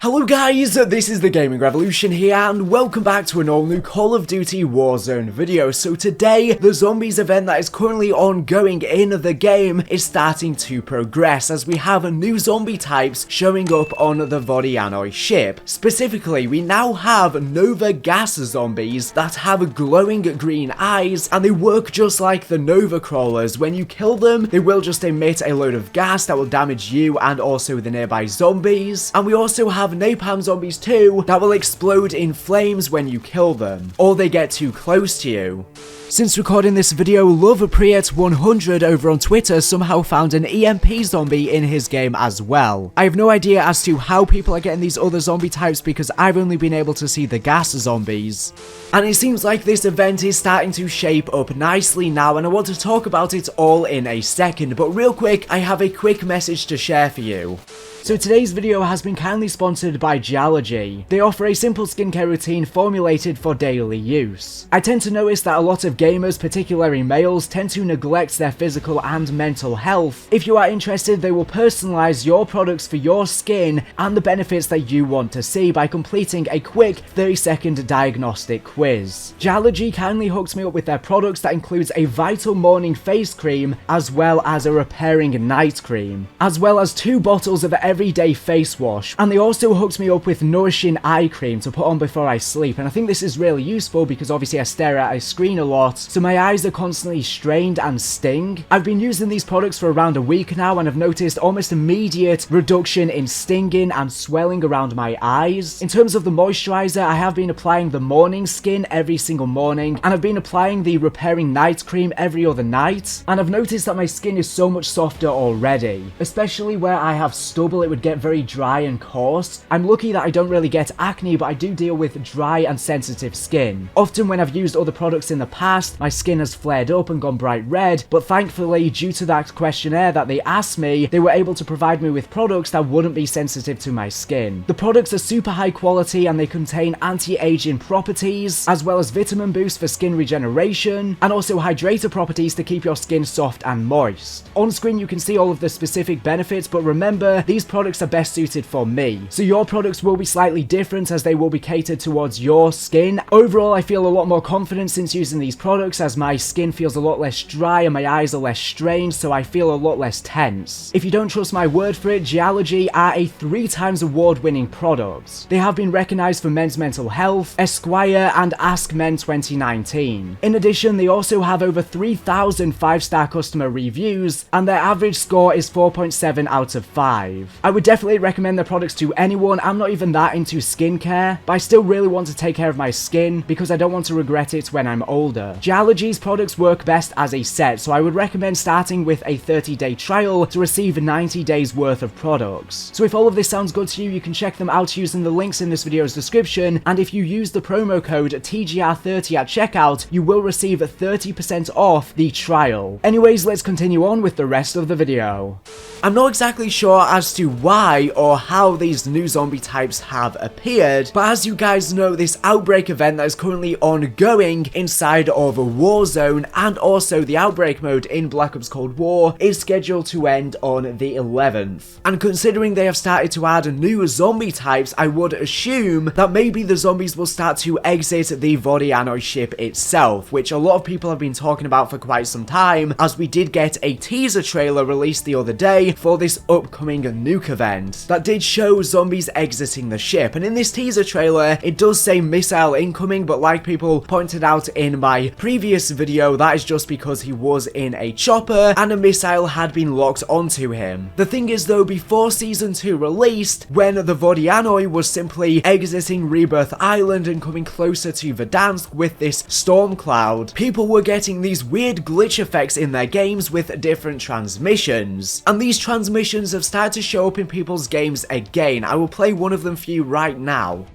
Hello guys, this is the Gaming Revolution here and welcome back to an all new Call of Duty Warzone video. So today, the zombies event that is currently ongoing in the game is starting to progress as we have new zombie types showing up on the Vodyanoy ship. Specifically, we now have Nova gas zombies that have glowing green eyes and they work just like the Nova crawlers. When you kill them, they will just emit a load of gas that will damage you and also the nearby zombies. And we also have napalm zombies too that will explode in flames when you kill them, or they get too close to you. Since recording this video, LovePriet100 over on Twitter somehow found an EMP zombie in his game as well. I have no idea as to how people are getting these other zombie types because I've only been able to see the gas zombies. And it seems like this event is starting to shape up nicely now, and I want to talk about it all in a second, but real quick, I have a quick message to share for you. So today's video has been kindly sponsored by Geology. They offer a simple skincare routine formulated for daily use. I tend to notice that a lot of gamers, particularly males, tend to neglect their physical and mental health. If you are interested, they will personalize your products for your skin and the benefits that you want to see by completing a quick 30-second diagnostic quiz. Geology kindly hooked me up with their products that includes a vital morning face cream as well as a repairing night cream, as well as 2 bottles of everyday face wash, and they also hooked me up with nourishing eye cream to put on before I sleep. And I think this is really useful because obviously I stare at a screen a lot, so my eyes are constantly strained and sting. I've been using these products for around a week now and I've noticed almost immediate reduction in stinging and swelling around my eyes. In terms of the moisturizer, I have been applying the morning skin every single morning and I've been applying the repairing night cream every other night, and I've noticed that my skin is so much softer already, especially where I have stubble. It would get very dry and coarse. I'm lucky that I don't really get acne, but I do deal with dry and sensitive skin. Often when I've used other products in the past, my skin has flared up and gone bright red, but thankfully due to that questionnaire that they asked me, they were able to provide me with products that wouldn't be sensitive to my skin. The products are super high quality and they contain anti-aging properties, as well as vitamin boost for skin regeneration, and also hydrator properties to keep your skin soft and moist. On screen you can see all of the specific benefits, but remember, these products are best suited for me, so your products will be slightly different as they will be catered towards your skin. Overall, I feel a lot more confident since using these products as my skin feels a lot less dry and my eyes are less strained, so I feel a lot less tense. If you don't trust my word for it, Geology are a 3-times award-winning product. They have been recognized for men's mental health, Esquire, and Ask Men 2019. In addition, they also have over 3,000 5-star customer reviews, and their average score is 4.7 out of 5. I would definitely recommend their products to anyone. I'm not even that into skincare, but I still really want to take care of my skin because I don't want to regret it when I'm older. Geology's products work best as a set, so I would recommend starting with a 30-day trial to receive 90 days worth of products. So if all of this sounds good to you, you can check them out using the links in this video's description, and if you use the promo code TGR30 at checkout, you will receive 30% off the trial. Anyways, let's continue on with the rest of the video. I'm not exactly sure as to why or how these new zombie types have appeared, but as you guys know, this outbreak event that is currently ongoing inside of Warzone and also the outbreak mode in Black Ops Cold War is scheduled to end on the 11th. And considering they have started to add new zombie types, I would assume that maybe the zombies will start to exit the Vodyanoy ship itself, which a lot of people have been talking about for quite some time, as we did get a teaser trailer released the other day for this upcoming Nuke event that did show zombies exiting the ship. And in this teaser trailer, it does say missile incoming, but like people pointed out in my previous video, that is just because he was in a chopper and a missile had been locked onto him. The thing is though, before Season 2 released, when the Vodyanoy was simply exiting Rebirth Island and coming closer to Verdansk with this storm cloud, people were getting these weird glitch effects in their games with different transmissions. And these transmissions have started to show up in people's games again. I will play one of them for you right now.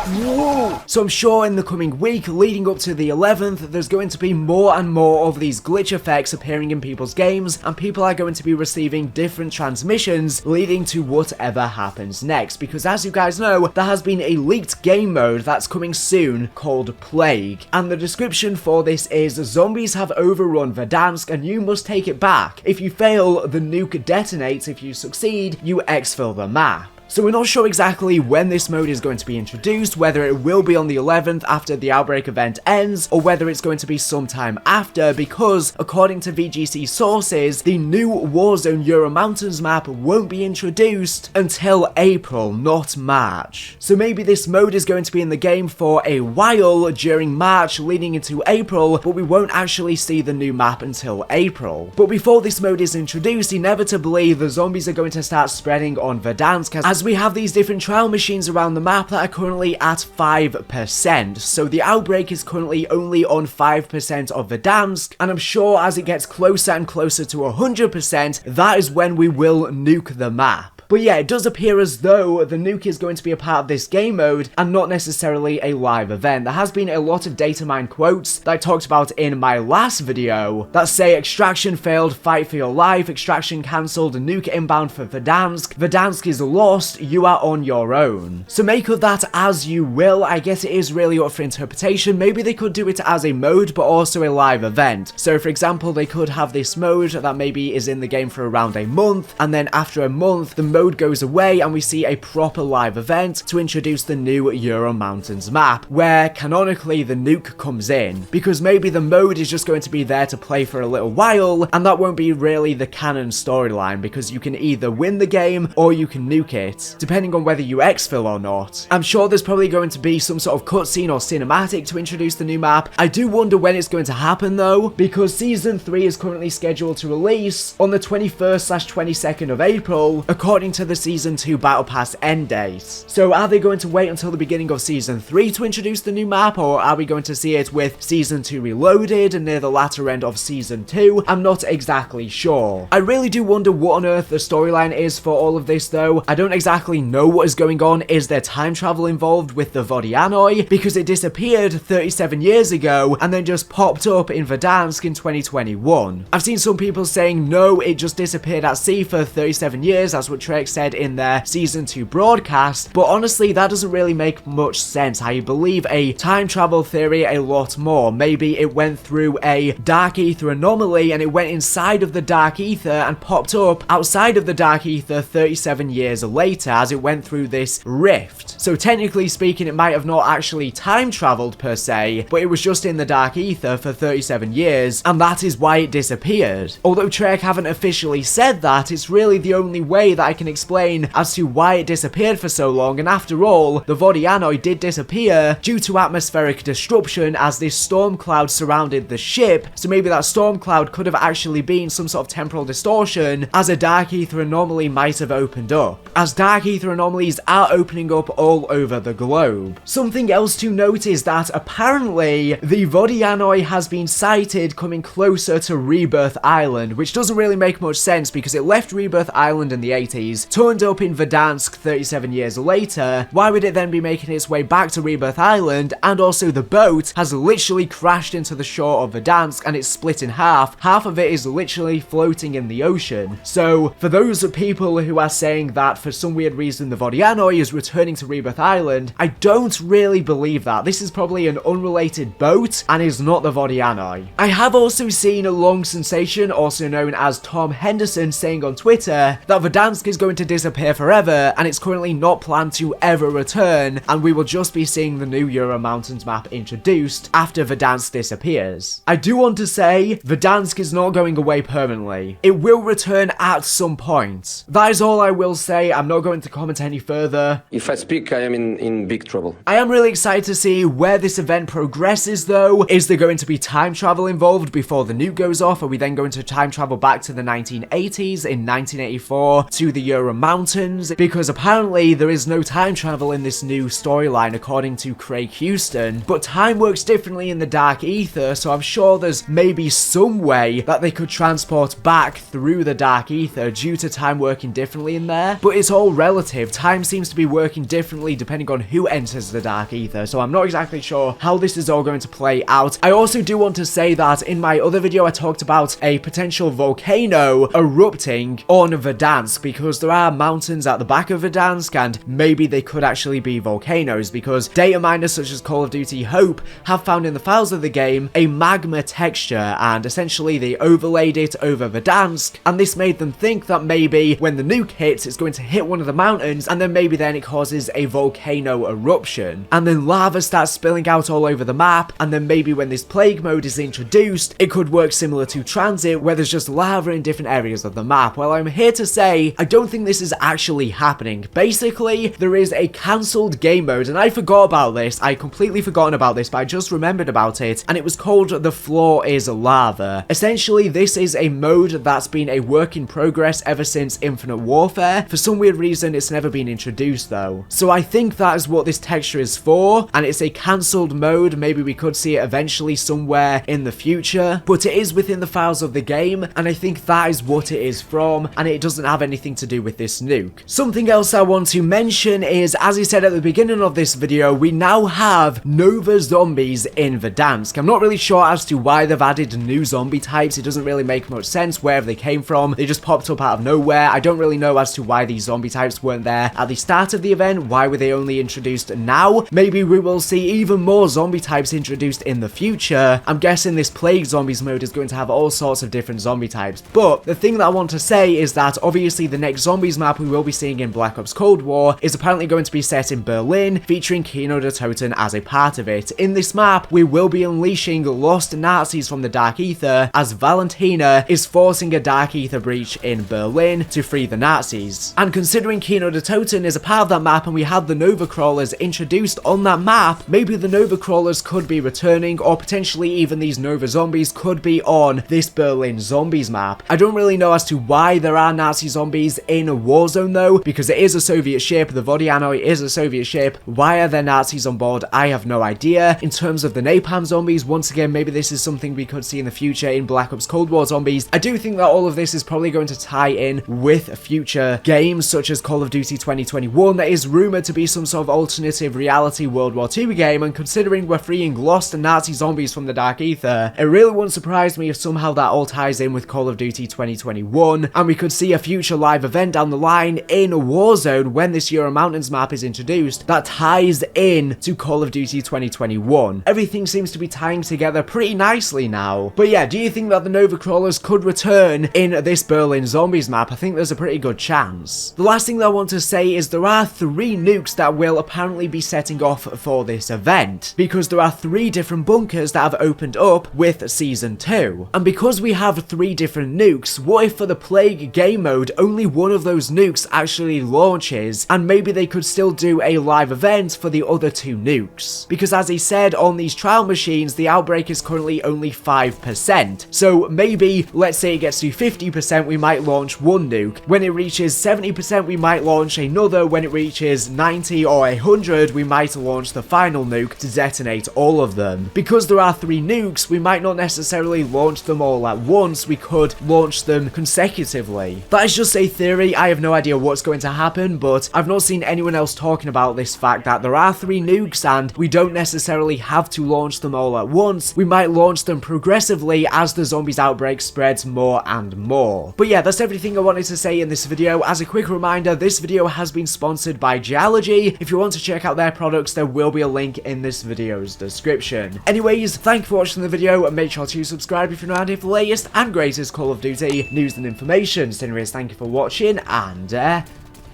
Whoa. So I'm sure in the coming week leading up to the 11th, there's going to be more and more of these glitch effects appearing in people's games, and people are going to be receiving different transmissions leading to whatever happens next, because as you guys know, there has been a leaked game mode that's coming soon called Plague, and the description for this is: zombies have overrun Verdansk and you must take it back. If you fail, the nuke detonates. If you succeed, you exfil the map. So we're not sure exactly when this mode is going to be introduced, whether it will be on the 11th after the Outbreak event ends, or whether it's going to be sometime after, because according to VGC sources, the new Warzone Euro Mountains map won't be introduced until April, not March. So maybe this mode is going to be in the game for a while during March leading into April, but we won't actually see the new map until April. But before this mode is introduced, inevitably the zombies are going to start spreading on Verdansk, as we have these different trial machines around the map that are currently at 5%. So the outbreak is currently only on 5% of Verdansk, and I'm sure as it gets closer and closer to 100%, that is when we will nuke the map. But yeah, it does appear as though the nuke is going to be a part of this game mode and not necessarily a live event. There has been a lot of data mine quotes that I talked about in my last video that say extraction failed, fight for your life, extraction cancelled, nuke inbound for Verdansk, Verdansk is lost, you are on your own. So make of that as you will. I guess it is really up for interpretation. Maybe they could do it as a mode but also a live event. So for example, they could have this mode that maybe is in the game for around a month, and then after a month the mode goes away and we see a proper live event to introduce the new Euro Mountains map, where canonically the nuke comes in, because maybe the mode is just going to be there to play for a little while, and that won't be really the canon storyline, because you can either win the game or you can nuke it, depending on whether you exfil or not. I'm sure there's probably going to be some sort of cutscene or cinematic to introduce the new map. I do wonder when it's going to happen though, because Season 3 is currently scheduled to release on the 21st/22nd of April, according to the Season 2 Battle Pass end date. So are they going to wait until the beginning of Season 3 to introduce the new map, or are we going to see it with Season 2 Reloaded and near the latter end of Season 2? I'm not exactly sure. I really do wonder what on earth the storyline is for all of this though. I don't exactly know what is going on. Is there time travel involved with the Vodyanoy? Because it disappeared 37 years ago and then just popped up in Verdansk in 2021. I've seen some people saying no, it just disappeared at sea for 37 years, that's what Trek said in their Season 2 broadcast, but honestly that doesn't really make much sense. I believe a time travel theory a lot more. Maybe it went through a Dark Aether anomaly and it went inside of the Dark Aether and popped up outside of the Dark Aether 37 years later as it went through this rift. So technically speaking, it might have not actually time traveled per se, but it was just in the Dark Aether for 37 years and that is why it disappeared. Although Trek haven't officially said that, it's really the only way that I can explain as to why it disappeared for so long, and after all, the Vodyanoy did disappear due to atmospheric disruption as this storm cloud surrounded the ship, so maybe that storm cloud could have actually been some sort of temporal distortion as a Dark Aether anomaly might have opened up, as Dark Aether anomalies are opening up all over the globe. Something else to note is that apparently the Vodyanoy has been sighted coming closer to Rebirth Island, which doesn't really make much sense because it left Rebirth Island in the 80s, turned up in Verdansk 37 years later. Why would it then be making its way back to Rebirth Island? And also the boat has literally crashed into the shore of Verdansk and it's split in half. Half of it is literally floating in the ocean. So for those people who are saying that for some weird reason the Vodyanoy is returning to Rebirth Island, I don't really believe that. This is probably an unrelated boat and is not the Vodyanoy. I have also seen a Long Sensation, also known as Tom Henderson, saying on Twitter that Verdansk is going to disappear forever and it's currently not planned to ever return, and we will just be seeing the new Euro Mountains map introduced after Verdansk disappears. I do want to say Verdansk is not going away permanently. It will return at some point. That is all I will say. I'm not going to comment any further. If I speak, I am in big trouble. I am really excited to see where this event progresses though. Is there going to be time travel involved before the nuke goes off? Are we then going to time travel back to the 1980s in 1984 to the Euro Mountains? Because apparently there is no time travel in this new storyline according to Craig Houston, but time works differently in the Dark Aether, so I'm sure there's maybe some way that they could transport back through the Dark Aether due to time working differently in there, but it's all relative. Time seems to be working differently depending on who enters the Dark Aether, so I'm not exactly sure how this is all going to play out. I also do want to say that in my other video I talked about a potential volcano erupting on Verdansk, because because there are mountains at the back of Verdansk, and maybe they could actually be volcanoes, because data miners such as Call of Duty Hope have found in the files of the game a magma texture, and essentially they overlaid it over Verdansk, and this made them think that maybe when the nuke hits, it's going to hit one of the mountains, and then maybe then it causes a volcano eruption, and then lava starts spilling out all over the map, and then maybe when this plague mode is introduced, it could work similar to Transit, where there's just lava in different areas of the map. Well, I'm here to say, I don't think this is actually happening. Basically, there is a cancelled game mode, and I forgot about this, I completely forgotten about this, but I just remembered about it, and it was called The Floor is Lava. Essentially, this is a mode that's been a work in progress ever since Infinite Warfare. For some weird reason, it's never been introduced though. So I think that is what this texture is for, and it's a cancelled mode. Maybe we could see it eventually somewhere in the future, but it is within the files of the game, and I think that is what it is from, and it doesn't have anything to do with this nuke. Something else I want to mention is, as I said at the beginning of this video, we now have Nova zombies in Verdansk. I'm not really sure as to why they've added new zombie types. It doesn't really make much sense wherever they came from. They just popped up out of nowhere. I don't really know as to why these zombie types weren't there at the start of the event. Why were they only introduced now? Maybe we will see even more zombie types introduced in the future. I'm guessing this Plague Zombies mode is going to have all sorts of different zombie types. But the thing that I want to say is that obviously the next zombies map we will be seeing in Black Ops Cold War is apparently going to be set in Berlin, featuring Kino de Toten as a part of it. In this map, we will be unleashing lost Nazis from the Dark Aether, as Valentina is forcing a Dark Aether breach in Berlin to free the Nazis. And considering Kino de Toten is a part of that map and we have the Nova Crawlers introduced on that map, maybe the Nova Crawlers could be returning, or potentially even these Nova Zombies could be on this Berlin Zombies map. I don't really know as to why there are Nazi zombies in a Warzone though, because it is a Soviet ship, the Vodyanoy is a Soviet ship. Why are there Nazis on board? I have no idea. In terms of the Napalm zombies, once again, maybe this is something we could see in the future in Black Ops Cold War zombies. I do think that all of this is probably going to tie in with future games such as Call of Duty 2021 that is rumored to be some sort of alternative reality World War II game, and considering we're freeing lost and Nazi zombies from the Dark Aether, it really wouldn't surprise me if somehow that all ties in with Call of Duty 2021, and we could see a future live event down the line in Warzone when this Euro Mountains map is introduced that ties in to Call of Duty 2021. Everything seems to be tying together pretty nicely now. But yeah, do you think that the Nova Crawlers could return in this Berlin Zombies map? I think there's a pretty good chance. The last thing that I want to say is there are 3 nukes that will apparently be setting off for this event, because there are 3 different bunkers that have opened up with Season 2. And because we have 3 different nukes, what if for the Plague game mode, only one of those nukes actually launches, and maybe they could still do a live event for the other 2 nukes? Because as I said, on these trial machines, the outbreak is currently only 5%. So maybe, let's say it gets to 50%, we might launch 1 nuke. When it reaches 70%, we might launch another. When it reaches 90 or 100, we might launch the final nuke to detonate all of them. Because there are 3 nukes, we might not necessarily launch them all at once. We could launch them consecutively. That is just a theory. I have no idea what's going to happen, but I've not seen anyone else talking about this fact that there are 3 nukes and we don't necessarily have to launch them all at once. We might launch them progressively as the zombies outbreak spreads more and more. But yeah, that's everything I wanted to say in this video. As a quick reminder, this video has been sponsored by Geology. If you want to check out their products, there will be a link in this video's description. Anyways, thank you for watching the video, and make sure to subscribe if you're not here for the latest and greatest Call of Duty news and information. So anyways, thank you for watching, and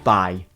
bye.